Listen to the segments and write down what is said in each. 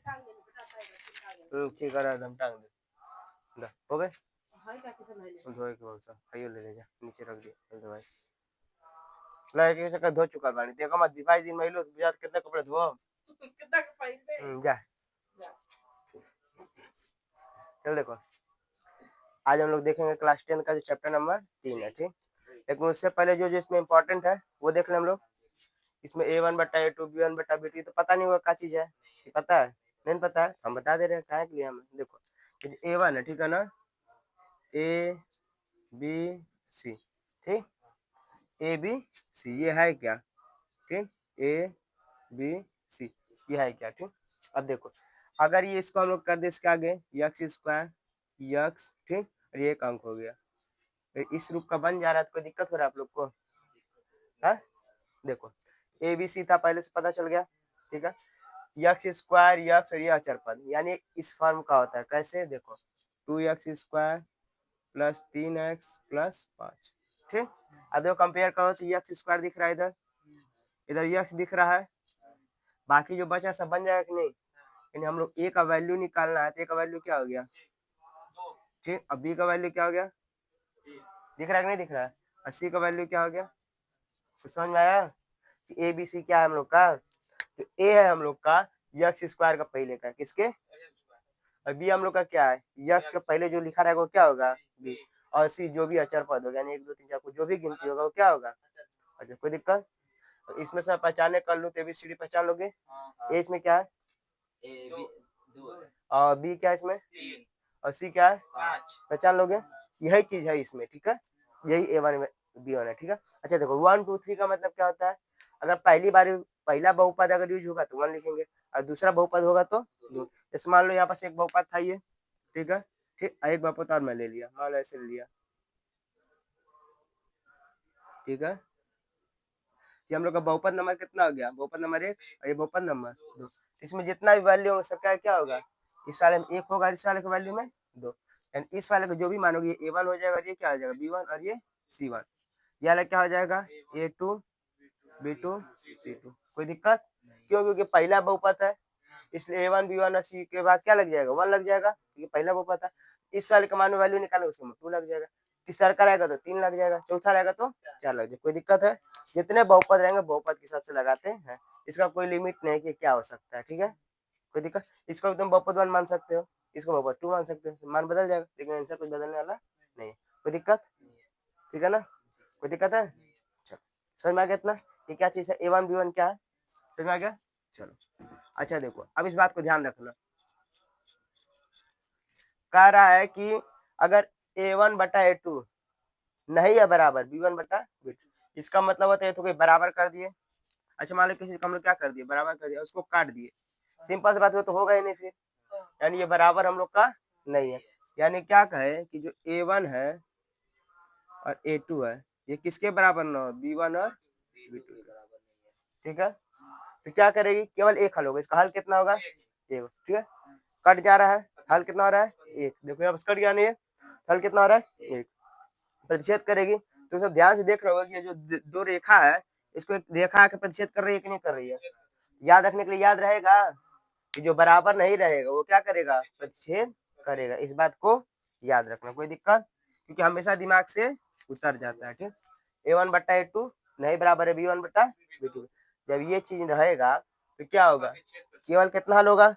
ठीक है एकदम टांग दे हो गए धोए के कौन सा आइयो ले जा नीचे रख दिया दवाई लाइक ऐसे का धो चुका बानी देखो मत भाई दिन महिलो बियाह कितने कपड़े धो कितना कपड़े जा चल देखो आज हम लोग देखेंगे क्लास 10 का जो चैप्टर नंबर 3 है ठीक। लेकिन उससे पहले जो इसमें इम्पोर्टेंट है वो देख लें हम लोग। इसमें A1/A2 B1/B2 तो पता नहीं होगा क्या चीज है, पता है नहीं पता है हम बता दे रहे हैं क्या के लिए हमें। देखो A1 है ठीक है ना, ABC ठीक, ABC ये है क्या ठीक, ABC ये है क्या ठीक। अब देखो अगर ये इसको हम लोग कर दे इसके आगे x² x ठीक, और ये एक अंक हो गया, तो इस रूप का बन जा रहा है तो कोई दिक्कत हो रहा है आप लोग को है। देखो ABC था पहले से पता चल गया ठीक है, x² x और ये अचर पद यानी इस फॉर्म का होता है कैसे देखो 2x² प्लस 3x प्लस 5 ठीक। अब देखो कंपेयर करो तो x² दिख रहा है, इधर इधर x दिख रहा है, बाकी जो बचा सब बन जाएगा कि नहीं। यानी हम लोग a का वैल्यू निकालना है तो a का वैल्यू क्या हो गया ठीक, अब b का वैल्यू क्या हो गया दिख रहा है कि नहीं दिख रहा है, और c का वैल्यू क्या हो गया। तो समझ में आया कि ए बी सी क्या है हम लोग का, तो ए है हम लोग का x² का पहले का किसके, और बी हम लोग का क्या है x का पहले जो लिखा रहेगा वो क्या होगा बी, और सी जो भी अचर पद होगा यानी 1 2 3 4 जो भी गिनती होगा वो क्या होगा। अच्छा कोई दिक्कत, इसमें से पहचाने कर लो तो ABCD पहचान लोगे। ए इसमें क्या है और बी क्या है इसमें और सी क्या है पहचान लोगे, यही चीज है इसमें ठीक है, यही A1 में B1 है ठीक है। अच्छा देखो 1 2 3 का मतलब क्या होता है, अगर पहली बार पहला बहुपद अगर यूज होगा तो 1 लिखेंगे और दूसरा बहुपद होगा तो 2। जैसे मान लो यहाँ पास एक बहुपद था ये ठीक है, ठीक एक बहुपद और मैं ले लिया, मान लो ऐसे ले लिया ठीक है। ये हम लोग का बहुपद नंबर कितना हो गया, बहुपद नंबर 1 और ये बहुपद नंबर 2। इसमें जितना भी वैल्यू होगा सबका क्या होगा, इस वाले में 1 होगा, इस वाले के वैल्यू में 2, यानी इस वाले को जो भी मानोगे ये A1 हो जाएगा, ये क्या हो जाएगा B1 और ये C1, ये वाला क्या हो जाएगा A2 B2 C2। कोई दिक्कत क्यों, क्योंकि पहला बहुपद है इसलिए A1 B1 और C के बाद क्या लग जाएगा 1 लग जाएगा क्योंकि पहला बहुपद था। इस वाले का मान वैल्यू निकालो उसके में 2 लग जाएगा, तीसरा का रहेगा तो 3 लग जाएगा, चौथा रहेगा तो 4 लग जाएगा। कोई दिक्कत है, जितने बहुपद रहेंगे बहुपद के हिसाब से लगाते हैं, इसका कोई लिमिट नहीं कि क्या हो सकता है ठीक है। कोई दिक्कत, इसको तुम बहुपद 1 मान सकते हो, इसको बहुपद 2 मान सकते हो, मान बदल जाएगा लेकिन आंसर कुछ बदलने वाला नहीं है। कोई दिक्कत ठीक है ना, कोई दिक्कत है। चलो समझ में आ गया इतना, ये क्या चीज है A1 B1 क्या है समझ में आ गया। चलो अच्छा देखो अब इस बात को ध्यान रखना, कह रहा है कि अगर A1/A2 नहीं है बराबर B1/B2, इसका मतलब होता है तो कोई बराबर कर दिए। अच्छा मान लो किसी हम लोग क्या कर दिए बराबर कर दिया, उसको काट दिए, सिंपल सी बात हो तो होगा ही नहीं फिर, यानी ये बराबर हम लोग का नहीं है। यानी क्या कहे कि जो A1 है और A2 है ये किसके बराबर ना हो, B1 और B2 ठीक है। तो क्या करेगी केवल एक हल होगा, इसका हल कितना होगा 1 ठीक है, कट जा रहा है हल कितना हो रहा है 1, देखो यहाँ कट गया नहीं है, हल कितना हो रहा है 1, प्रतिच्छेद करेगी तो सब ध्यान से देख रहे होगा कि जो दो रेखा है इसको एक रेखा के प्रतिच्छेद कर रही है कि नहीं कर रही है। याद रखने के लिए याद रहेगा कि जो बराबर नहीं रहेगा वो क्या करेगा प्रतिच्छेद करेगा, इस बात को याद रखना। कोई दिक्कत, क्योंकि हमेशा दिमाग से उतर जाता है ठीक। A1/A2 नहीं बराबर है B1/B2, जब ये चीज रहेगा तो क्या होगा केवल कितना हल होगा।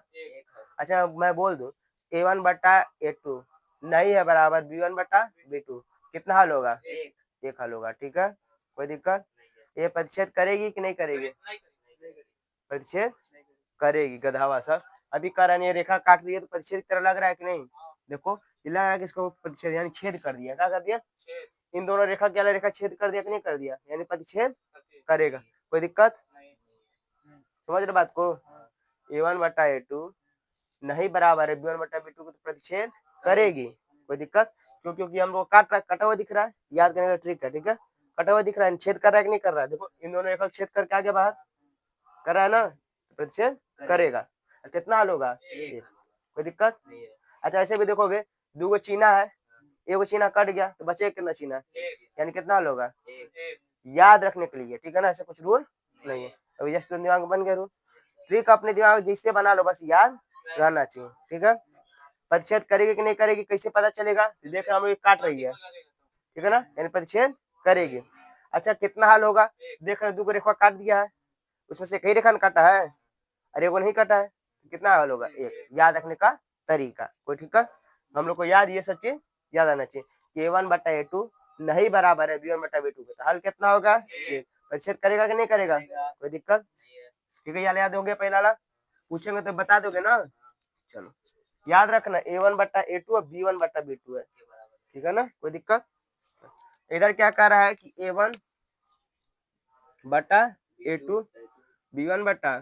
अच्छा मैं बोल दूं A1/A2 नहीं है बराबर B1/B2 कितना हल होगा एक हल होगा ठीक है। कोई दिक्कत, ये प्रतिच्छेद करेगी कि नहीं करेगी, प्रतिच्छेद करेगी गधावा सब। अभी कह रहा है रेखा काट रही है तो प्रतिच्छेद की तरह लग रहा है कि नहीं, देखो ये लग रहा है कि इसको प्रतिच्छेद यानी छेद कर दिया, क्या कर दिया इन दोनों रेखा के अलग रेखा छेद कर दिया कि नहीं कर दिया, यानी प्रतिच्छेद करेगा। कोई दिक्कत समझ रहे बात को, A1/A2 नहीं बराबर है B1/B2 को तो प्रतिच्छेद करेगी। कोई दिक्कत क्यों, क्योंकि हम लोग कटा हुआ दिख रहा है, याद करने का ट्रिक है ठीक है, कटा हुआ दिख रहा है छेद कर रहा है कि नहीं कर रहा है, देखो इन दोनों रेखा छेद करके आगे बाहर कर रहा है ना, प्रतिच्छेद करेगा। कितना हल होगा 1, कोई दिक्कत। अच्छा ऐसे भी देखोगे दो चीना है, एक चीना कट गया तो बचे कितना चीना, यानी कितना हल होगा याद रखने के लिए ठीक है ना, ऐसे कुछ रूल नहीं है, अभी जस्ट दिमाग बन गया रूल, ट्रिक अपने दिमाग जिससे बना लो बस याद रहना चाहिए। ठीक है, प्रतिच्छेद करेगी कि नहीं करेगी कैसे पता चलेगा? देख रहे हम लोग काट रही है, ठीक है ना, यानी प्रतिच्छेद करेगी। अच्छा कितना हल होगा? देख रहे 2 रेखा काट दिया है, उसमें से एक ही रेखा काटा है और एगो नहीं काटा है, कितना हल होगा? 1। याद रखने का तरीका कोई, ठीक है, हम लोग को याद ये सब चीज याद आना चाहिए कि A1/A2 नहीं बराबर है B1/B2 के, तो हल कितना होगा? 1। प्रतिच्छेद करेगा कि नहीं करेगा? कोई दिक्कत? ठीक है, याद हो गया पहला वाला, पूछेंगे तो बता दोगे ना? चलो याद रखना A1/A2 और B1/B2 है, ठीक है ना, कोई दिक्कत? इधर क्या कह रहा है कि A1/A2 B1/B2,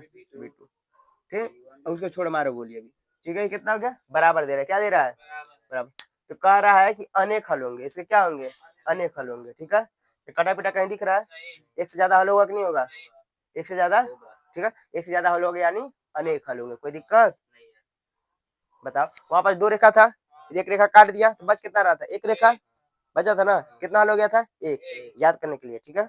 ठीक, और उसको छोड़ मारो बोलिए अभी, ठीक है, कितना हो गया? बराबर दे रहा है, क्या दे रहा है? बराबर। तो कह रहा है कि अनेक हल होंगे, इसके क्या होंगे? अनेक हल होंगे, ठीक है, कटा पिटा कहीं दिख रहा है? एक से ज्यादा हल होगा कि नहीं होगा? एक से ज्यादा, ठीक है, एक से ज्यादा हल होगा यानी अनेक हल होंगे, कोई दिक्कत? बताओ, वहां पास 2 रेखा था, एक रेखा काट दिया तो बच कितना रहा था? 1 रेखा बचा था ना, कितना हल हो गया था? 1। याद करने के लिए, ठीक है,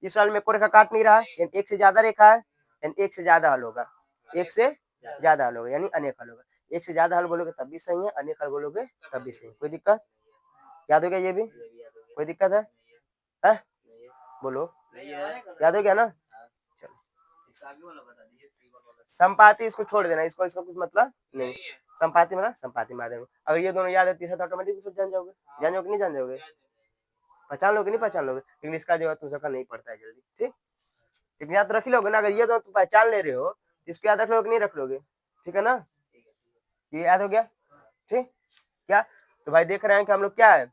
इस साल में कोई रेखा काट नहीं रहा, यानी 1 से ज्यादा रेखा है, यानी 1 से ज्यादा हल होगा, 1 से ज्यादा हल होगा यानी अनेक हल होगा। 1 से ज्यादा हल बोलोगे तब भी सही है, अनेक हल बोलोगे तब भी सही है, कोई दिक्कत? याद हो गया ये भी? कोई दिक्कत है? बोलो, याद हो गया ना? चलो संपाति इसको छोड़ देना, इसको इसका कुछ मतलब नहीं, संपाति मतलब संपाति माध्यम। अगर ये दोनों याद है तीसरा तो ऑटोमेटिक सब जान जाओगे, जान जाओगे नहीं जान जाओगे? पहचान लोगे नहीं पहचान लोगे? लेकिन इसका जो है तुम सबका नहीं पड़ता है जल्दी, ठीक, लेकिन याद रख लोगे ना, अगर ये दोनों तुम पहचान ले रहे हो तो इसको याद रख लोगे नहीं रख लोगे? ठीक है ना, ये याद हो गया, ठीक, क्या? तो भाई देख रहे हैं कि हम लोग क्या है,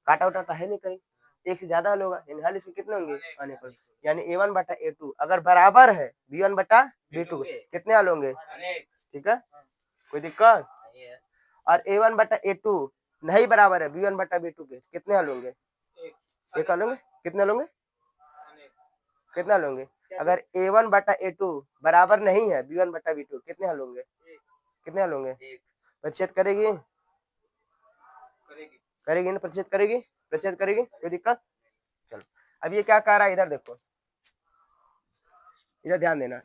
काटा उटा तो है नहीं कहीं, 1 से ज्यादा हल होगा, यानी हल इसके कितने होंगे? अनेक होंगे, यानी A1/A2 अगर बराबर है B1/B2 कितने हल होंगे? ठीक है, कोई दिक्कत? और A1/A2 नहीं बराबर है B1/B2 के, कितने हल होंगे? 1 हल होंगे। कितने हल होंगे? कितने हल होंगे? अगर A1/A2 बराबर नहीं है B1/B2 कितने हल होंगे? कितने हल होंगे? प्रतिशत करेगी, करेगी ना, प्रतिशत करेगी, प्रतिशत करेगी, कोई दिक्कत? चलो अब ये क्या कह रहा है, इधर देखो, इधर ध्यान देना,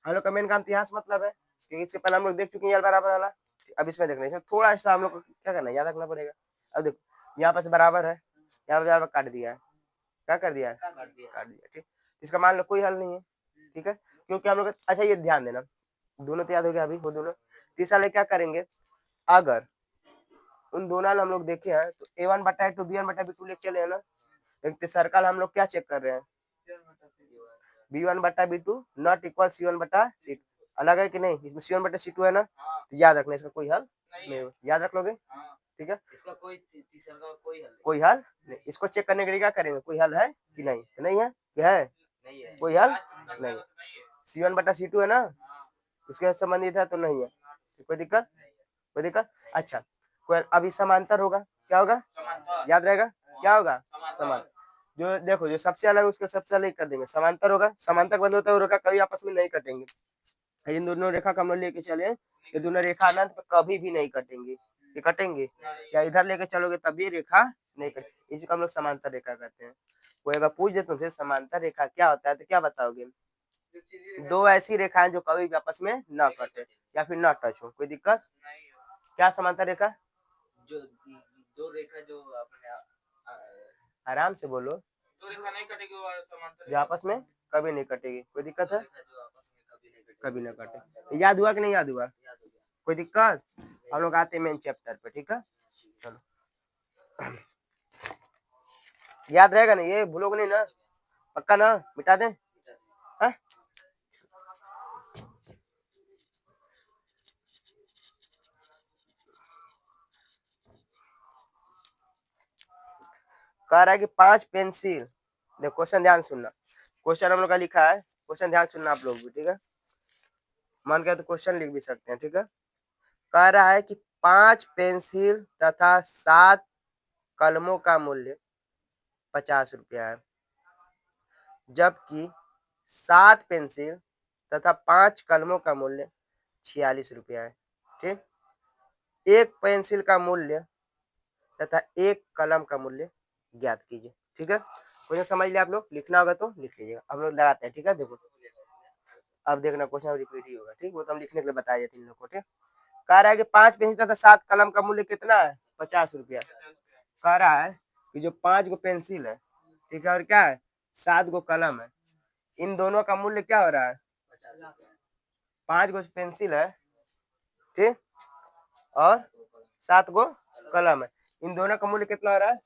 हम लोग का मेन काम इतिहास मतलब है, क्योंकि इसके पहले हम लोग देख चुके हैं बराबर वाला। अब इसमें देखना, इसमें थोड़ा सा हम लोग को क्या करना है, याद रखना पड़ेगा। अब देखो यहाँ पर से बराबर है, यहाँ पर बराबर काट दिया है, क्या कर दिया है? काट दिया, ठीक, इसका मान लो कोई हल नहीं है, ठीक है, क्योंकि हम लोग, अच्छा ये ध्यान देना, दोनों तो याद हो गया अभी, वो दोनों। तीसरा ले क्या करेंगे, अगर उन दोनों हम लोग देखे हैं तो A1/A2 B1/B2 लेके चले हैं ना, लेकिन सर्कल हम लोग क्या चेक कर रहे हैं? B1/B2 नॉट इक्वल C1/C2, अलग है कि नहीं? इसमें C1/C2 है ना, तो याद रखना, इसका कोई हल नहीं है, याद रख लोगे, ठीक है, इसका कोई हल नहीं, इसको चेक करने के लिए क्या करेंगे, कोई हल है कि नहीं? तो नहीं है, क्या है? कोई हल नहीं, C1/C2 है ना, उसके साथ संबंधित है तो नहीं है, कोई दिक्कत? कोई दिक्कत? अच्छा कोई अभी समांतर होगा, क्या होगा? याद रहेगा, क्या होगा? समांतर, जो देखो जो सबसे अलग उसको सबसे अलग कर देंगे, समांतर होगा, समांतर बंद होता है रेखा कभी आपस में नहीं कटेंगे, इन दोनों रेखा का हम लोग लेके चले, ये दोनों रेखा अनंत पे कभी भी नहीं कटेंगे, ये कटेंगे या इधर लेके चलोगे तभी रेखा नहीं कटेगी, इसी को हम लोग समांतर रेखा कहते हैं। कोई अगर पूछ दे तुमसे समांतर रेखा क्या होता है तो क्या बताओगे? 2 ऐसी रेखाएं जो कभी भी आपस में न कटे या फिर न टच हो, कोई दिक्कत? क्या समांतर रेखा? जो 2 रेखा जो अपने आराम से बोलो, 2 रेखा नहीं कटेगी वो समांतर, जो आपस में कभी नहीं कटेगी, कोई दिक्कत है? कभी ना कटे, याद हुआ कि नहीं याद हुआ? कोई दिक्कत? हम लोग आते हैं मेन चैप्टर पे, ठीक है, चलो याद रहेगा ना, ये भूलोगे नहीं ना, पक्का ना, मिटा दें? हाँ? कह रहा है कि 5 पेंसिल, देखो क्वेश्चन ध्यान सुनना, क्वेश्चन हम लोग का लिखा है, क्वेश्चन ध्यान सुनना आप लोग भी, ठीक है, मन करे तो क्वेश्चन लिख भी सकते हैं, ठीक है, कह रहा है कि 5 पेंसिल तथा 7 कलमों का मूल्य 50 रुपया है, जबकि 7 पेंसिल तथा 5 कलमों का मूल्य 46 रुपया है, ठीक, एक पेंसिल का मूल्य तथा एक कलम का मूल्य ज्ञात कीजिए, ठीक है, क्वेश्चन समझ लिया आप लोग, लिखना होगा तो लिख लीजिएगा। अब लोग लगाते हैं, ठीक है। देखो अब देखना क्वेश्चन रिपीट ही होगा, ठीक। वो तो हम लिखने के लिए बताया जाते इन लोग को, ठीक। कह रहा है कि 5 पेंसिल तथा 7 कलम का मूल्य कितना है? 50 रुपया। कह रहा है कि जो 5 गो पेंसिल है, ठीक है, और क्या है 7 गो कलम है, इन दोनों का मूल्य क्या हो रहा है? 5 गो पेंसिल है, ठीक, और 7 गो कलम है, इन दोनों का मूल्य कितना हो रहा है?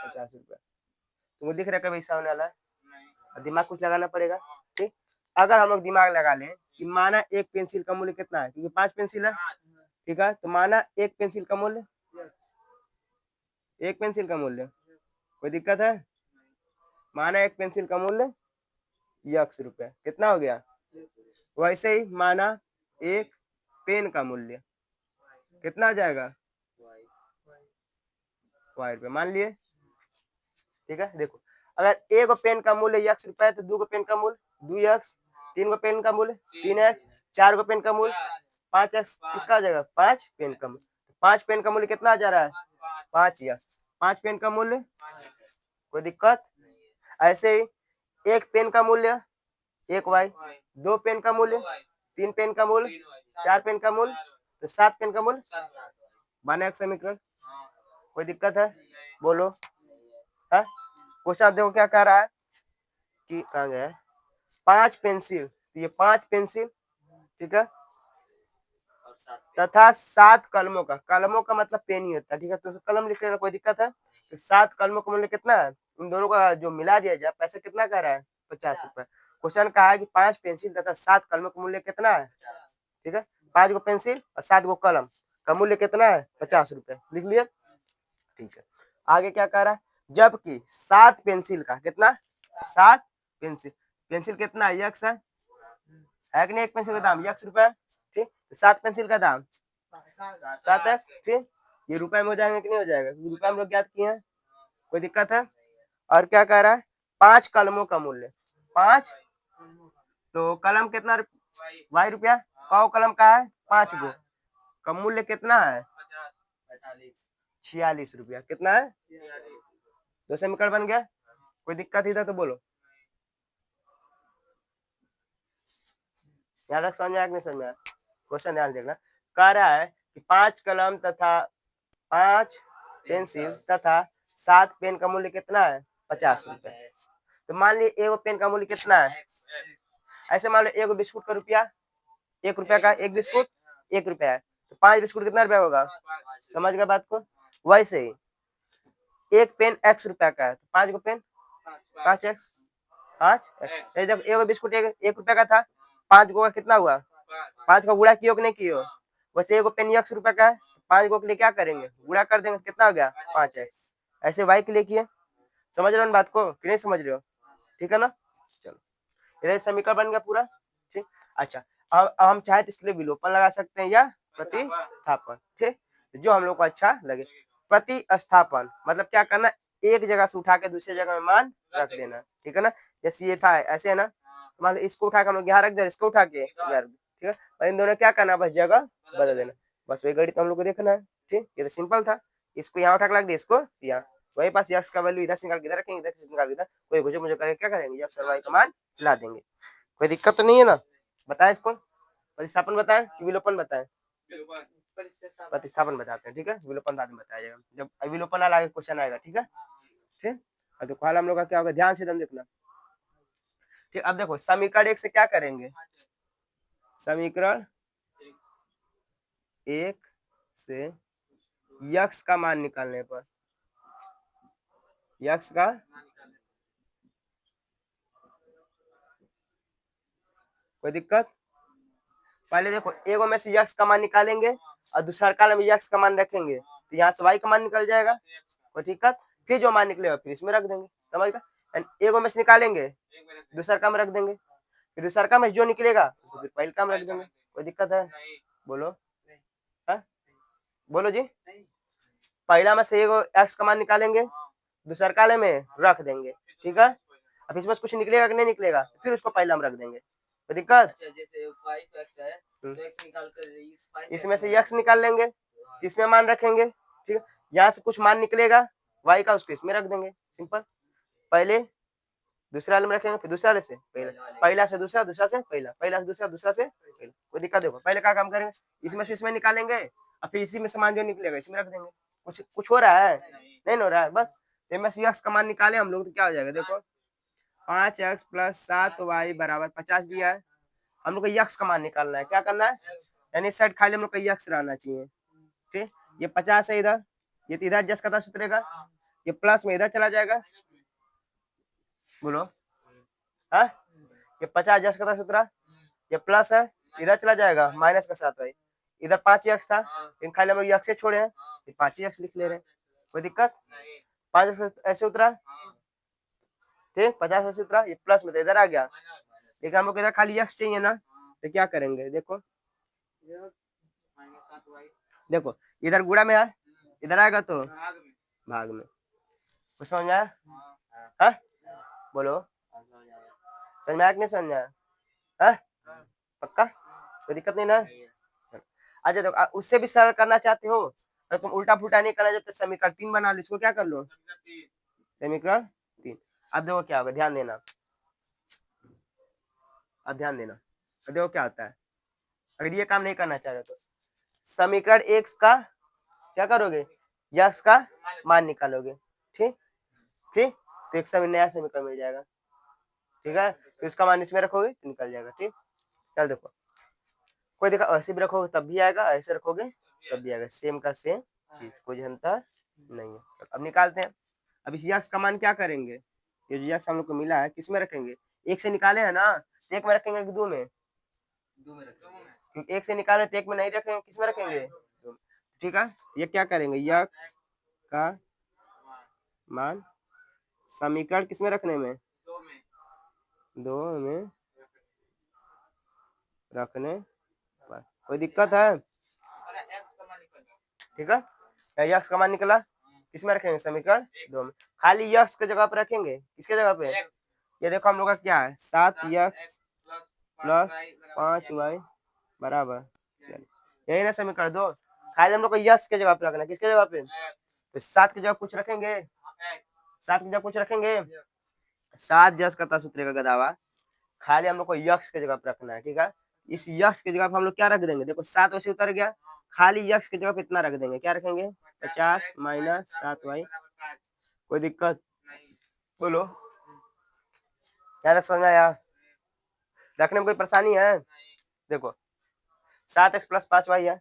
50 रुपया। तुमको दिख रहा है कभी सामने वाला है? दिमाग कुछ लगाना पड़ेगा, ठीक। अगर हम लोग दिमाग लगा लें कि माना एक पेंसिल का मूल्य कितना है, क्योंकि 5 पेंसिल है, ठीक है, तो माना एक पेंसिल का मूल्य, एक पेंसिल का मूल्य, कोई दिक्कत है? माना एक पेंसिल का मूल्य ₹100, कितना हो गया? वैसे ही माना एक पेन का मूल्य कितना आ जाएगा? ₹Y मान लिए, ठीक है। देखो अगर एक पेन का मूल्य ₹1 है तो 2 पेन का मूल्य 2x, 3 पेन का मूल्य 3x, 4 पेन का मूल्य 5x, किसका आ जाएगा? 5 पेन का मूल्य। 5 पेन का मूल्य कितना आ जा रहा है? 5 या 5 पेन का मूल्य, कोई दिक्कत? ऐसे ही एक पेन का मूल्य 1y, 2 पेन का मूल्य 3 पेन का मूल्य 4 पेन का मूल्य तो 7 पेन का मूल्य, बना एक समीकरण। कोई दिक्कत है? बोलो। है क्वेश्चन आप देखो क्या कह रहा है कि कहाँ गया है? 5 पेंसिल, तो ये 5 पेंसिल, ठीक है, तथा 7 कलमों का, कलमों का मतलब पेन ही होता है, ठीक है, तो कलम लिख लेना, कोई दिक्कत है? तो 7 कलमों का मूल्य कितना है? इन दोनों का जो मिला दिया जाए पैसा कितना कह रहा है? 50 रुपए। क्वेश्चन कहा है कि 5 पेंसिल तथा 7 कलमों का मूल्य कितना है? ठीक है, 5 गो पेंसिल और 7 गो कलम का मूल्य कितना है? 50 रुपए। लिख लिया, ठीक है। आगे क्या कह रहा है? जबकि 7 पेंसिल का कितना? 7 पेंसिल, पेंसिल कितना है? यक्स है कि नहीं? एक पेंसिल का दाम ₹1, ठीक, तो 7 पेंसिल का दाम 7x, ठीक। ये रुपए में हो जाएंगे कि नहीं हो जाएगा? रुपए में लोग ज्ञात किए हैं, कोई दिक्कत है? और क्या कह रहा है? 5 कलमों का मूल्य 5, तो कलम कितना ₹Y, पाव कलम का है 5 गो का मूल्य कितना है? 46 रुपया। कितना है? दो समीकरण बन गया। कोई दिक्कत ही था तो बोलो। याद रख, समझ में आया कि नहीं समझ में आया? क्वेश्चन ध्यान देखना। कह रहा है कि 5 कलम तथा 5 पेंसिल तथा 7 पेन का मूल्य कितना है? 50 रुपए। तो मान लीजिए एक पेन का मूल्य कितना है? ऐसे मान लो एक बिस्कुट का रुपया, ₹1 का एक बिस्कुट ₹1 है, तो 5 बिस्कुट कितना रुपया होगा? समझ गए बात को? वैसे ही एक पेन ₹X का है, तो 5 गो पेन 5x, 5 जब एक बिस्कुट ₹1 का था, 5 गो का कितना हुआ? 5 का गुणा कियो कि नहीं कियो? वैसे एक पेन ₹1 का है, 5 गो के लिए क्या करेंगे? गुणा कर देंगे, कितना हो गया? 5x। ऐसे y के लिए किए। समझ रहे हो बात को कि नहीं समझ रहे हो? ठीक है ना? चलो, इधर समीकरण बन गया पूरा, ठीक। अच्छा, अब हम चाहे तो इसके लिए विलोपन लगा सकते हैं या प्रतिस्थापन, ठीक, जो हम लोग को अच्छा लगे। प्रतिस्थापन मतलब क्या करना? एक जगह से उठा के दूसरी जगह में मान रख देना, ठीक है ना? जैसे ये था ऐसे है ना, मान लो इसको उठा के हम लोग यहाँ रख दे, इसको उठा के यहाँ, ठीक है, और इन दोनों क्या करना? बस जगह बदल देना, बस वही गणित हम लोग को देखना है, ठीक। ये तो सिंपल था। इसको यहाँ उठा के रख दे, इसको यहाँ, वही पास यक्स का वैल्यू इधर से निकाल के इधर रखेंगे, इधर से निकाल के इधर, कोई भुजा मुझे करके क्या करेंगे? यक्स और वाई का मान ला देंगे। कोई दिक्कत तो नहीं है ना? बताएं इसको, प्रतिस्थापन बताएं कि विलोपन बताएं? प्रतिस्थापन बताते हैं, ठीक है, विलोपन बाद में बताया जाएगा जब विलोपन आगे क्वेश्चन आएगा, ठीक है, ठीक। तो कल हम लोग का क्या होगा? ध्यान से एकदम देखना, ठीक। अब देखो समीकरण 1 से क्या करेंगे? समीकरण 1 से यक्स का मान निकालने पर, यक्स का कोई दिक्कत? पहले देखो एगो में से यक्स का मान निकालेंगे और दूसरा काल में यक्स का मान रखेंगे, तो यहाँ से वाई का मान निकल जाएगा, कोई दिक्कत? फिर जो मान निकलेगा फिर इसमें रख देंगे, समझ गए? एगो में से निकालेंगे, दूसरा का में रख देंगे, फिर दूसरा का में जो निकलेगा उसको फिर पहले का में रख देंगे। कोई दिक्कत है? बोलो, है? बोलो जी। पहला में से एगो एक्स का मान निकालेंगे, दूसरा काले में रख देंगे, ठीक है। अब इसमें से कुछ निकलेगा कि नहीं निकलेगा, फिर उसको पहला में रख देंगे। कोई दिक्कत? इसमें से यक्स निकाल लेंगे, इसमें मान रखेंगे, ठीक है। यहाँ से कुछ मान निकलेगा वाई का, उसको इसमें रख देंगे, सिंपल। पहले दूसरे वाले में रखेंगे, फिर दूसरे वाले से पहला, पहला से दूसरा, दूसरा से पहला, पहला से दूसरा, दूसरा से पहला। कोई दिक्कत देखो, पहले क्या काम करेंगे, इसमें से इसमें निकालेंगे और फिर इसी में सामान जो निकलेगा इसमें रख देंगे। कुछ कुछ हो रहा है? नहीं हो रहा है। बस इनमें से यक्स का मान निकाले हम लोग तो क्या हो जाएगा, देखो 5x + 7y = 50 दिया है। हम लोग को यक्स का मान निकालना है, क्या करना है, यानी इस साइड खाली हम लोग का यक्स रहना चाहिए। ठीक, ये 50 है इधर, ये तो इधर जस का तस उतरेगा, ये प्लस में इधर चला जाएगा, बोलो हाँ, ये 50 जस का तस उतरा, ये प्लस है इधर चला जाएगा, माइनस का 7y, इधर 5x था, इन खाली हम लोग यक्स से छोड़े हैं, ये 5x लिख ले रहे हैं, कोई दिक्कत, 5 ऐसे उतरा, ठीक, 50 ऐसे उतरा, ये प्लस में तो इधर आ गया, लेकिन हम लोग इधर खाली यक्स चाहिए ना, तो क्या करेंगे, देखो देखो इधर गुणा में है, इधर आएगा तो भाग में, कुछ समझ में आया? हाँ बोलो, समझ में आया कि नहीं समझ में आया? हाँ पक्का, कोई दिक्कत नहीं ना? अच्छा देखो, उससे भी सरल करना चाहते हो, अगर तुम उल्टा फुल्टा नहीं करना चाहते, समीकरण 3 बना लो, इसको क्या कर लो, समीकरण 3। अब देखो क्या होगा, ध्यान देना, अब ध्यान देना, अब देखो क्या होता है, अगर ये काम नहीं करना चाह रहे तो समीकरण 1 का क्या करोगे, यक्स का मान निकालोगे, ठीक ठीक, तो एक नया समीकरण मिल जाएगा, ठीक है, तो इसका मान इसमें रखोगे तो निकल जाएगा, ठीक। चल देखो, कोई देखा ऐसे भी रखोगे तब भी आएगा, ऐसे रखोगे तब भी आएगा, सेम का सेम चीज, कोई अंतर नहीं है। तो अब निकालते हैं, अब इस यक्स का मान क्या करेंगे, ये जो यक्स हम लोग को मिला है किस में रखेंगे, एक से निकाले है ना, एक में रखेंगे कि दो में, क्योंकि एक से निकाले तो एक में नहीं रखेंगे, किस में रखेंगे, ठीक है। ये क्या करेंगे, यक्स का मान समीकरण किस में रखने में, दो में रखने पर, कोई दिक्कत है, ठीक है, यक्स का मान निकला, किसमें रखेंगे, समीकरण 2 में, खाली यक्स की जगह पर रखेंगे, किसके जगह पे, ये देखो हम लोग का क्या है, 7x + 5y = 40, यही ना समीकरण 2, खाली हम लोग को यक्स की जगह पे रखना, किसके जगह पे, तो 7 की जगह कुछ रखेंगे, 7 की जगह कुछ रखेंगे, 7 जस का तस उतरेगा गदावा, खाली हम लोग को यक्स की जगह पे रखना है, ठीक है। इस यक्स की जगह पे हम लोग क्या रख देंगे, देखो 7 वैसे उतर गया, खाली यक्स की जगह पे इतना रख देंगे, क्या रखेंगे, 50 - 7y, कोई दिक्कत, बोलो क्या समझ में आया, रखने में कोई परेशानी है, देखो 7x + 5y है,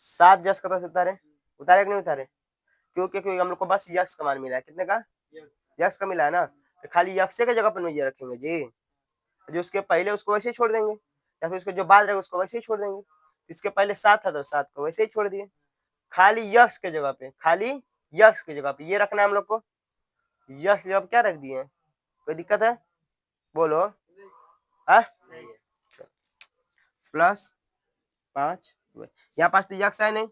7 जस का तस उतारे, उतारे कि नहीं उतारे, क्योंकि हम लोग को बस यक्स का मान मिला है, कितने का, यक्स का मिला है ना, तो खाली यक्स की जगह पर ये रखेंगे जी, जो उसके पहले उसको वैसे ही छोड़ देंगे, या फिर उसके जो बाद रहेगा उसको वैसे ही छोड़ देंगे, इसके पहले 7 था तो 7 को वैसे ही छोड़ दिए, खाली यक्स के जगह पे, खाली यक्स की जगह पे ये रखना है हम लोग को, यक्स की जगह पे क्या रख दिए, कोई दिक्कत है, बोलो +5, यहाँ पास तो यक्स है नहीं,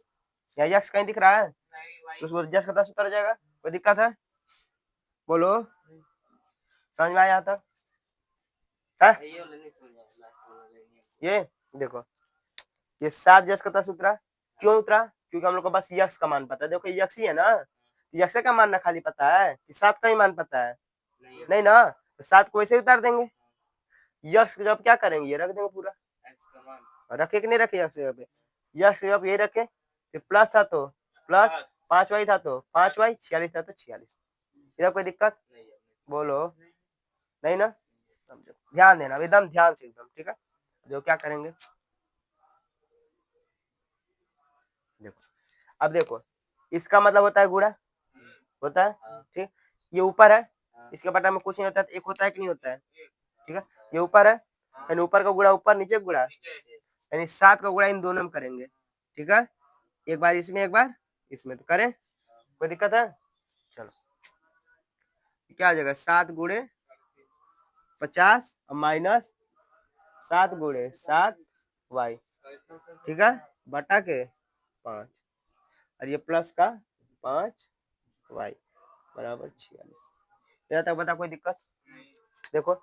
यहाँ यक्स कहीं दिख रहा है, तो उसको जस का तस उतर जाएगा, कोई दिक्कत है, बोलो समझ में आया यहाँ तक, ये देखो ये 7 जस का तस उतरा, क्यों उतरा, क्योंकि हम लोग को बस यक्स का मान पता है, देखो यक्स ही है ना, यक्स का मान ना खाली पता है कि 7 का ही मान पता है, नहीं ना, तो 7 को वैसे ही उतार देंगे, यक्स की जब क्या करेंगे, ये रख देंगे पूरा, रखे कि नहीं रखे यक्स की जगह पे, यक्स की जगह पे ये रखे, फिर प्लस था तो प्लस, 5y था तो 5y, 46 था तो 46, इधर कोई दिक्कत, बोलो नहीं ना, ध्यान देना एकदम ध्यान से एकदम, ठीक है। जो क्या करेंगे, देखो अब देखो, इसका मतलब होता है गुणा, होता है, ठीक, ये ऊपर है, इसके बटा में कुछ नहीं होता है, एक होता है कि नहीं होता है, ठीक है, ये ऊपर है, यानी ऊपर का गुणा ऊपर, नीचे गुणा, यानी 7 का गुणा इन दोनों में करेंगे, ठीक है, एक बार इसमें एक बार इसमें, तो करें, कोई दिक्कत है, चलो क्या हो जाएगा, 7 × 50 माइनस 7 × 7y, ठीक है, बटा के 5, और ये प्लस का 5y = 46, यहाँ तक बता, कोई दिक्कत, देखो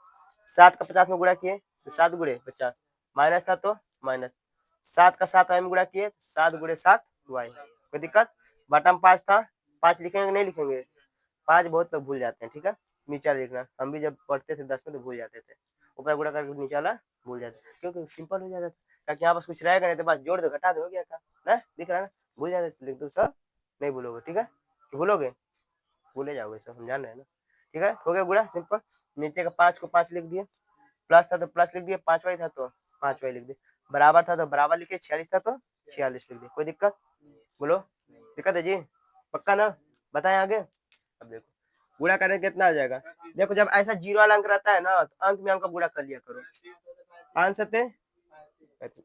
7 का 50 में गुणा किए तो 7 × 50, माइनस था तो माइनस, 7 का 7y में गुणा किए तो 7 × 7y, कोई दिक्कत, बटा में 5 था, 5 लिखेंगे नहीं लिखेंगे, 5 बहुत लोग भूल जाते हैं, ठीक है, नीचे वाला लिखना। हम भी जब पढ़ते थे 10 में तो भूल जाते थे, ऊपर गुणा करके नीचे वाला भूल जाते थे, क्योंकि सिंपल हो जाता था। ताकि यहाँ बस कुछ रहेगा नहीं तो बस जोड़ दो घटा दो, हो गया था ना, दिख रहा है ना, भूल जाते थे। लेकिन तुम सब नहीं भूलोगे, ठीक है, भूलोगे, भूले जाओगे सब, हम जान रहे हैं ना, ठीक है। हो गया गुणा सिंपल। नीचे का 5 को 5 लिख दिए, प्लस था तो प्लस लिख दिए, 5y था तो 5y लिख दिए, बराबर था तो बराबर लिखे, 46 था तो 46 लिख दिए। कोई दिक्कत? बोलो, दिक्कत है जी? पक्का ना? बताएं आगे। अब देखो गुणा करने कितना आ जाएगा। देखो जब ऐसा जीरो वाला अंक रहता है ना, तो अंक में अंक का गुणा कर लिया करो। 5 सत्ते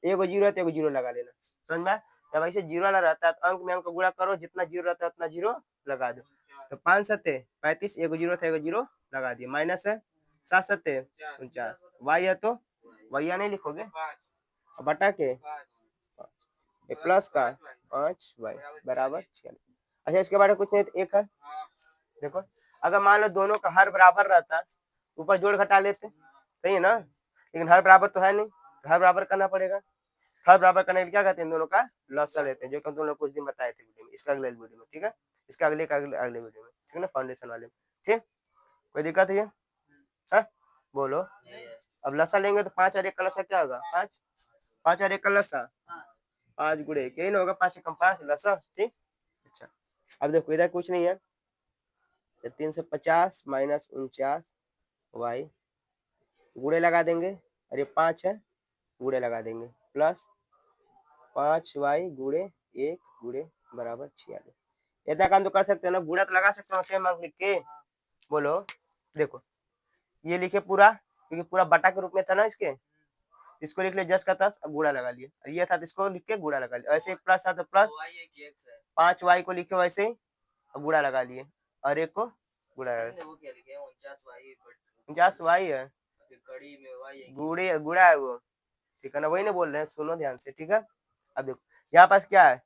एगो जीरो है तो एगो जीरो लगा लेना, समझ में? जब ऐसे जीरो वाला रहता है तो अंक में अंक का गुणा करो, जितना जीरो रहता है उतना जीरो लगा दो। तो 5 सत्ते 35, एगो जीरो था एगो जीरो लगा दिए, माइनस है 7 सत्ते 49, वाई है तो वैया नहीं लिखोगे, और बटा के प्लस का 5y बराबर 46। अच्छा इसके बारे में कुछ नहीं, तो एक है। देखो अगर मान लो दोनों का हर बराबर रहता, ऊपर जोड़ घटा लेते, सही है ना, लेकिन हर बराबर तो है नहीं, हर बराबर करना पड़ेगा। हर बराबर करने के लिए क्या कहते हैं, दोनों का लसा लेते हैं, जो कि हम तुम लोग कुछ दिन बताए थे वीडियो में, इसका अगले वीडियो में, ठीक है, इसका अगले अगले वीडियो में, ठीक है ना, फाउंडेशन वाले में, ठीक। कोई दिक्कत है? हाँ बोलो। अब लसा लेंगे तो 5 और 1 का लसा क्या होगा, 5, 5 और 1 का लसा 5 गुड़े यही ना होगा, 5 एकम 5 लसा, ठीक। अच्छा अब देखो इधर कुछ नहीं है, 350 माइनस 49y गुड़े लगा देंगे, और ये 5 है गुड़े लगा देंगे, प्लस 5y गुड़े 1 गुड़े बराबर 46। इतना काम तो कर सकते हैं ना, गुड़ा तो लगा सकते हो सेम अंक लिख के। बोलो देखो ये लिखे पूरा, क्योंकि पूरा बटा के रूप में था ना इसके, इसको लिख लिया जस का तस, अब गुड़ा लगा लिया, ये था तो इसको लिख के गुड़ा लगा लिया, ऐसे प्लस था तो प्लस 5y को लिखे वैसे ही गुड़ा लगा लिए, और एक को गुड़ा लगा, 49y है, गुड़े गुड़ा है वो, ठीक है ना, वही ना बोल रहे हैं, सुनो ध्यान से, ठीक है। अब देखो यहाँ पास क्या है,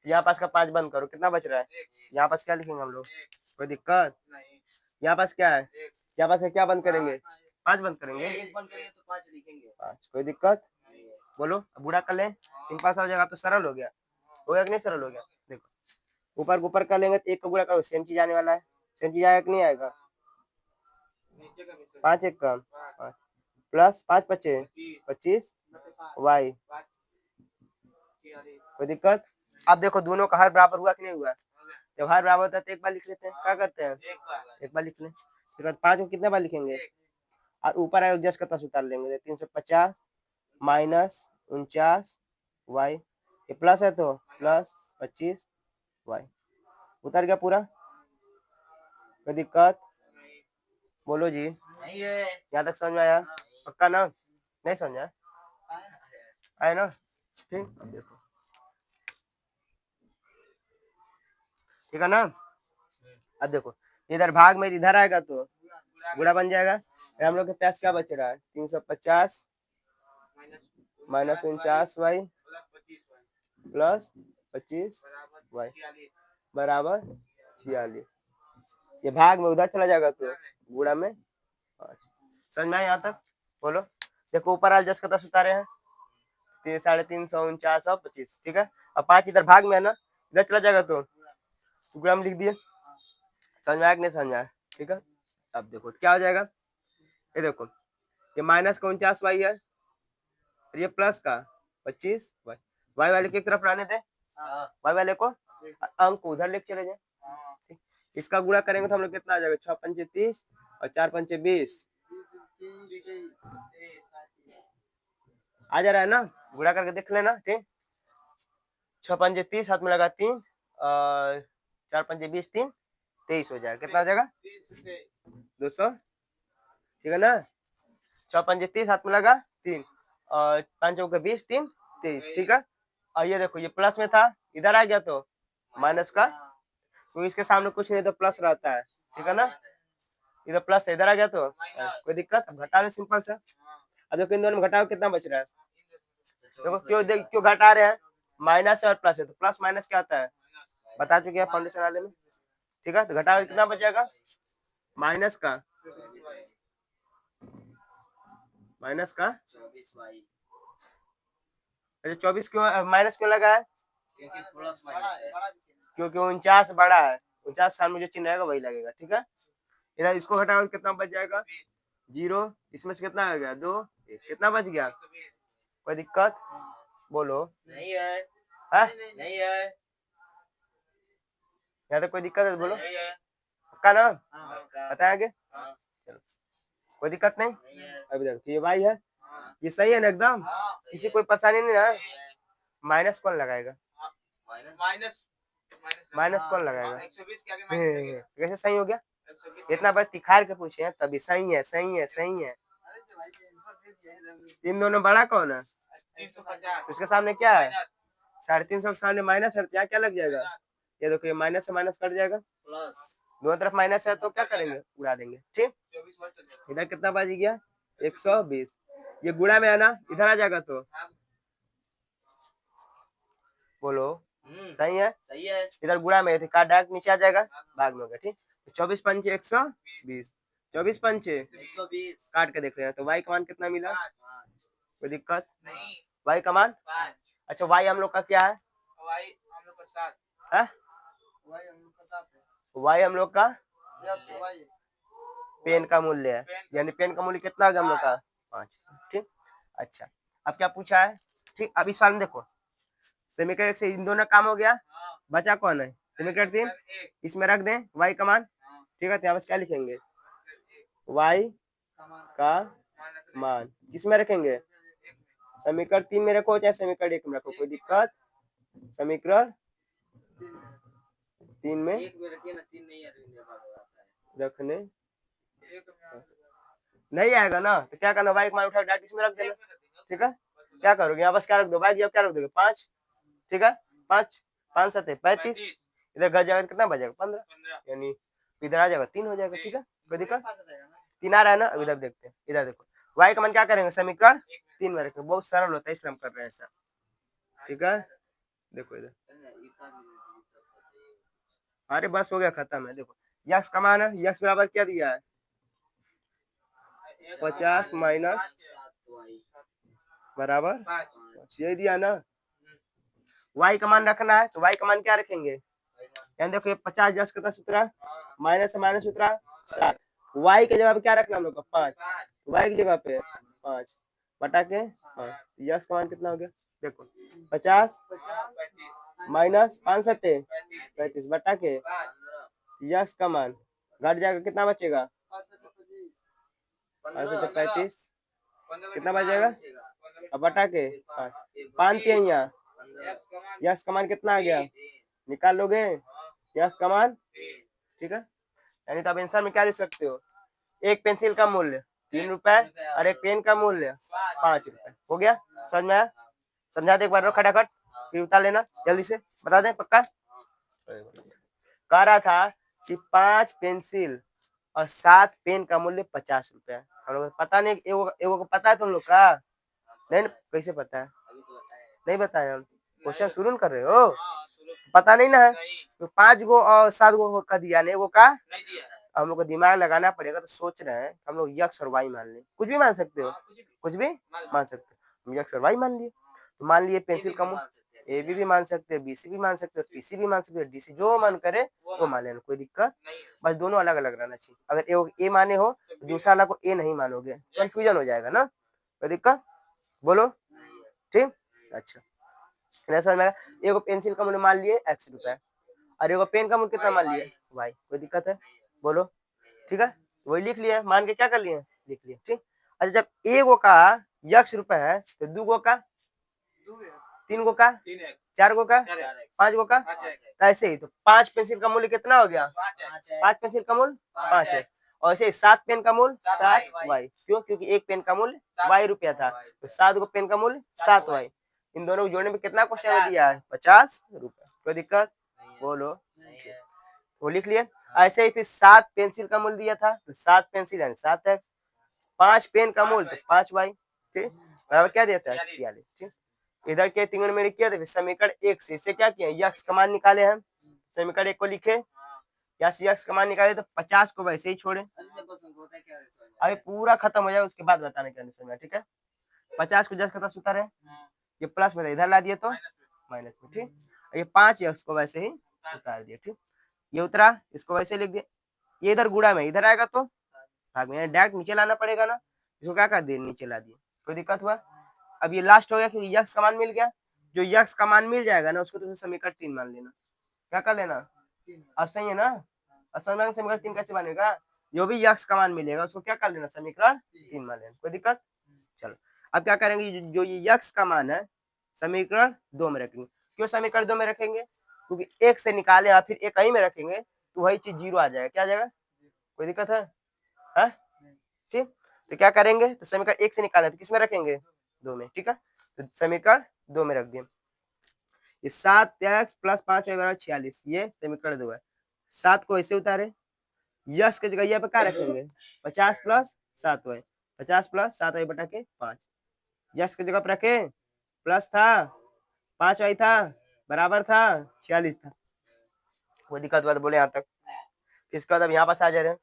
यहाँ पास का 5 बंद करो, कितना बच रहा है, यहाँ पास क्या लिखेंगे हम लोग, कोई दिक्कत? यहाँ पास क्या है, यहाँ पास क्या बंद करेंगे, 5 बंद करेंगे, 5, कोई दिक्कत? बोलो बुरा कर ले, सिंपल सा हो जाएगा, तो सरल हो गया, हो गया कि नहीं सरल हो गया। देखो ऊपर कर लेंगे तो 1 का गुणा करो, सेम चीज आने वाला है, सेम चीज आएगा कि नहीं आएगा, 5 1 का 5 प्लस 5 25 25 y, कोई दिक्कत? अब देखो दोनों का हर बराबर हुआ कि नहीं हुआ, जब हर बराबर होता है तो एक बार लिख लेते हैं, क्या करते हैं एक बार लिख लें, ठीक है। 5 को कितने बार लिखेंगे, और ऊपर आए जस्ट का तस उतार लेंगे, 350 माइनस 49y, ये प्लस है तो प्लस 25y, उतर गया पूरा, कोई दिक्कत? बोलो जी, यहाँ तक समझ में आया, पक्का ना, नहीं समझ आया, आया ना, ठीक। अब देखो ठीक है ना, अब देखो इधर भाग में इधर आएगा तो गुणा बन जाएगा, हम लोग के पास क्या बच रहा है, 350 माइनस 49y प्लस 25y बराबर 46, ये भाग में उधर चला जाएगा तो गुणा में 5। समझ में आया यहाँ तक? बोलो देखो ऊपर आल जस का 10 उतारे हैं, 350 49 ठीक है, और 5 इधर भाग में है ना, इधर चला जाएगा तो गुणा में लिख दिए, समझ में आया कि नहीं समझ में आया, ठीक है। अब देखो क्या हो जाएगा, ये देखो ये माइनस का 49y है, ये प्लस का 25y, वाई वाले की तरफ लाने थे, वाई वाले को अंक उधर लेके चले जाए, इसका गुणा करेंगे तो हम लोग कितना आ जाएगा, 6 पंचे 30 और 4 पंचे 20, आ जा रहा है ना, गुणा करके देख लेना, ठीक। 6 पंचे 30, हाथ में लगा 3 और 4 पंचे 20, 3 23 हो जाएगा, कितना हो जाएगा 200, ठीक है ना। 6 पंचे 30, हाथ में लगा 3 और 5 चौके 20, 3 23, ठीक है। और ये देखो ये प्लस में था, इधर आ गया तो माइनस का, तो इसके सामने कुछ नहीं तो प्लस रहता है, ठीक है ना, इधर प्लस इधर आ गया तो कोई दिक्कत, अब घटा ले सिंपल सा। अब देखो इन दोनों में घटाओ कितना बच रहा है, देखो क्यों घटा रहे हैं, माइनस है और प्लस है, तो प्लस माइनस क्या आता है बता चुके हैं फाउंडेशन वाले में, ठीक है। तो घटाओ कितना बचेगा, माइनस का अच्छा 24 क्यों माइनस क्यों लगा है, क्योंकि 49 बड़ा है, 49 सामने जो चिन्ह रहेगा वही लगेगा, ठीक है। इधर इसको घटाओ तो कितना बच जाएगा 0, इसमें से कितना आ गया 2, कितना बच गया, कोई दिक्कत बोलो नहीं है, है नहीं है, यहाँ तो कोई दिक्कत है बोलो, नहीं है, पक्का ना, हाँ, पता है आगे, हाँ, चलो कोई दिक्कत नहीं। नहीं है, अभी देखो ये y है, हाँ, ये सही है ना एकदम, हाँ, किसी कोई परेशानी नहीं ना, नहीं है, माइनस कौन लगाएगा, माइनस माइनस कौन लगाएगा, 120 के आगे माइनस कैसे सही हो गया, 120 इतना बस तिखार के पूछे हैं तभी सही है, सही है, सही है। इन दोनों बड़ा कौन है, 350 उसके सामने क्या है 350 के सामने माइनस है, यहाँ क्या लग जाएगा, ये देखो ये माइनस से माइनस कट जाएगा, प्लस दोनों तरफ माइनस है तो क्या करेंगे उड़ा देंगे, ठीक। 24 इधर कितना बच गया 120, ये गुणा में है ना, इधर आ जाएगा तो बोलो सही है, सही है, इधर गुणा में थे काट डायरेक्ट नीचे आ जाएगा, भाग में होगा, ठीक। 24 पंचे 120, 24 पंचे 120 काट के देख रहे हैं तो y का मान कितना मिला, 5 कोई दिक्कत, नहीं, y का मान 5 अच्छा y हम लोग का क्या है, y हम लोग का 7 है y हम लोग का 7 है, y हम लोग का y पेन का मूल्य है, यानी पेन का मूल्य कितना होगा हम लोग का 5, ठीक। अच्छा अब क्या पूछा है, ठीक। अब इस सवाल में देखो समीकरण से इन दोनों काम हो गया, बचा कौन है समीकरण 3, इसमें रख दें y का मान, ठीक है। तो यहाँ पर क्या लिखेंगे y का मान किसमें रखेंगे, समीकरण 3 में रखो चाहे समीकरण 1 में रखो, कोई दिक्कत, समीकरण 3 में एक में रखिए ना, 3 नहीं है, रखने नहीं आएगा ना तो क्या करना, y का मान उठा डायरेक्ट इसमें रख देना, ठीक है। क्या करोगे यहाँ बस क्या रख दो y की, क्या रख दोगे 5, ठीक है, 5 5 7 35, इधर घर जाएगा कितना बचेगा 15, यानी इधर आ जाएगा 3 हो जाएगा, ठीक है, कोई दिक्कत, 3 आ रहा है ना। अब इधर देखते हैं, इधर देखो y का मान क्या करेंगे समीकरण 3 में रखेंगे, बहुत सरल होता है इसलिए हम कर रहे हैं ऐसा, ठीक है। देखो इधर अरे बस हो गया खत्म है, देखो यक्स का मान है, यक्स बराबर क्या दिया है 50 माइनस बराबर 5, यही दिया ना। y का मान रखना है तो y का मान क्या रखेंगे, यानी देखो ये 50 जस कितना सूत्र माइनस से माइनस सूत्र 7, y के जगह पे क्या रखना हम लोग का 5, y की जगह पे 5 बटा के 5, यस का मान कितना हो गया देखो 50 माइनस 5 7 35 बटा के यस का मान घट जाएगा, कितना बचेगा 5 7 35, कितना बचेगा अब बटा के 5 3 यस का मान कितना आ गया, निकाल लोगे यस का मान, ठीक है। यानी तो आप आंसर में क्या लिख सकते हो, एक पेंसिल का मूल्य 3 रुपए और एक पेन का मूल्य 5 रुपए, हो गया समझ में आया, समझा दे एक बार खटाखट, फिर उतार लेना जल्दी से बता दें पक्का। कह रहा था कि 5 पेंसिल और 7 पेन का मूल्य 50 रुपए है, हम लोग पता नहीं, एगो को पता है तुम लोग का नहीं, कैसे पता है, नहीं बताया हम, क्वेश्चन शुरू कर रहे हो, पता नहीं ना है तो 5 गो और 7 गो का दिया नहीं, एगो का हम लोग को दिमाग लगाना पड़ेगा, तो सोच रहे हैं हम लोग यक्स और वाई मान लें, कुछ भी मान सकते हो, कुछ भी मान सकते हो, हम यक्स और वाई मान लिए, तो मान लिए पेंसिल का मूल्य ए भी मान सकते हो, बी सी भी मान सकते हो, टी सी भी मान सकते हो, डी सी जो मन करे वो मान लेना, कोई दिक्कत, बस दोनों अलग अलग रहना चाहिए, अगर ए माने हो तो दूसरा वाला को ए नहीं मानोगे, कंफ्यूजन हो जाएगा ना, कोई दिक्कत बोलो, ठीक। अच्छा समझ में, एगो पेंसिल का मूल्य मान लिए x रुपए और एगो पेन का मूल्य कितना मान लिए y, कोई दिक्कत है बोलो, ठीक है, वही लिख लिया, मान के क्या कर लिए लिख लिया, ठीक। अच्छा जब एगो का यक्स रुपए है तो 2 गो का 3 गो का 4 गो का 5 गो का, तो ऐसे ही तो 5 पेंसिल का मूल्य कितना हो गया 5 पेंसिल का मूल्य 5 है, और ऐसे 7 पेन का मूल्य 7 वाई, क्यों, क्योंकि एक पेन का मूल्य y रुपया था, तो 7 गो पेन का मूल्य 7 वाई, इन दोनों को जोड़ने में कितना क्वेश्चन दिया है 50 रुपए, कोई दिक्कत बोलो, वो लिख लिए। ऐसे ही फिर 7 पेंसिल का मूल्य दिया था तो 7 पेंसिल यानी 7x, 5 पेन का मूल्य तो 5 वाई, ठीक, बराबर क्या देता है 46, ठीक। इधर के तीन में किया था, समीकरण 1 से इसे क्या किया यक्स का मान निकाले हम, समीकरण 1 को लिखे, या यक्स का मान निकाले तो 50 को वैसे ही छोड़े, अभी पूरा खत्म हो जाए उसके बाद बताने के अनुसार, ठीक है। 50 को जस का सूत्र है, ये प्लस में इधर ला दिए तो माइनस में, ठीक, ये 5 यक्स को वैसे ही उतार दिया, ठीक, ये उतरा इसको वैसे लिख दिया, ये इधर गुणा में इधर आएगा तो भाग में, डायरेक्ट नीचे लाना पड़ेगा ना, इसको क्या कर दिए नीचे ला दिए, कोई दिक्कत हुआ। अब ये लास्ट हो गया क्योंकि यक्स का मान मिल गया, जो यक्स का मान मिल जाएगा ना उसको तो समीकरण 3 मान लेना, क्या कर लेना, अब सही है ना। अब समीकरण 3 कैसे बनेगा, जो भी यक्स का मान मिलेगा उसको क्या कर लेना, समीकरण 3 मान लेना, कोई दिक्कत। चलो अब क्या करेंगे, जो ये यक्स का मान है समीकरण 2 में रखेंगे। क्यों समीकरण 2 में रखेंगे, क्योंकि एक से निकाले और फिर एक ही में रखेंगे तो वही चीज 0 आ जाएगा, क्या आ जाएगा, कोई दिक्कत है, हाँ? ठीक, तो क्या करेंगे, तो समीकरण 1 से निकालना तो किस में रखेंगे, 2 में, ठीक है, तो समीकरण 2 में रख दिए। ये 7x प्लस 5y बराबर 46, ये समीकरण 2 है। 7 को ऐसे उतारे, यक्स की जगह यहाँ पे क्या रखेंगे, 50 प्लस 7y, 50 प्लस 7y बटा के 5, यक्स की जगह पे रखे, प्लस था 5y था बराबर था 46 था, कोई दिक्कत हुआ तो बोले यहाँ तक। इसके बाद अब यहाँ पास आ जा रहे हैं,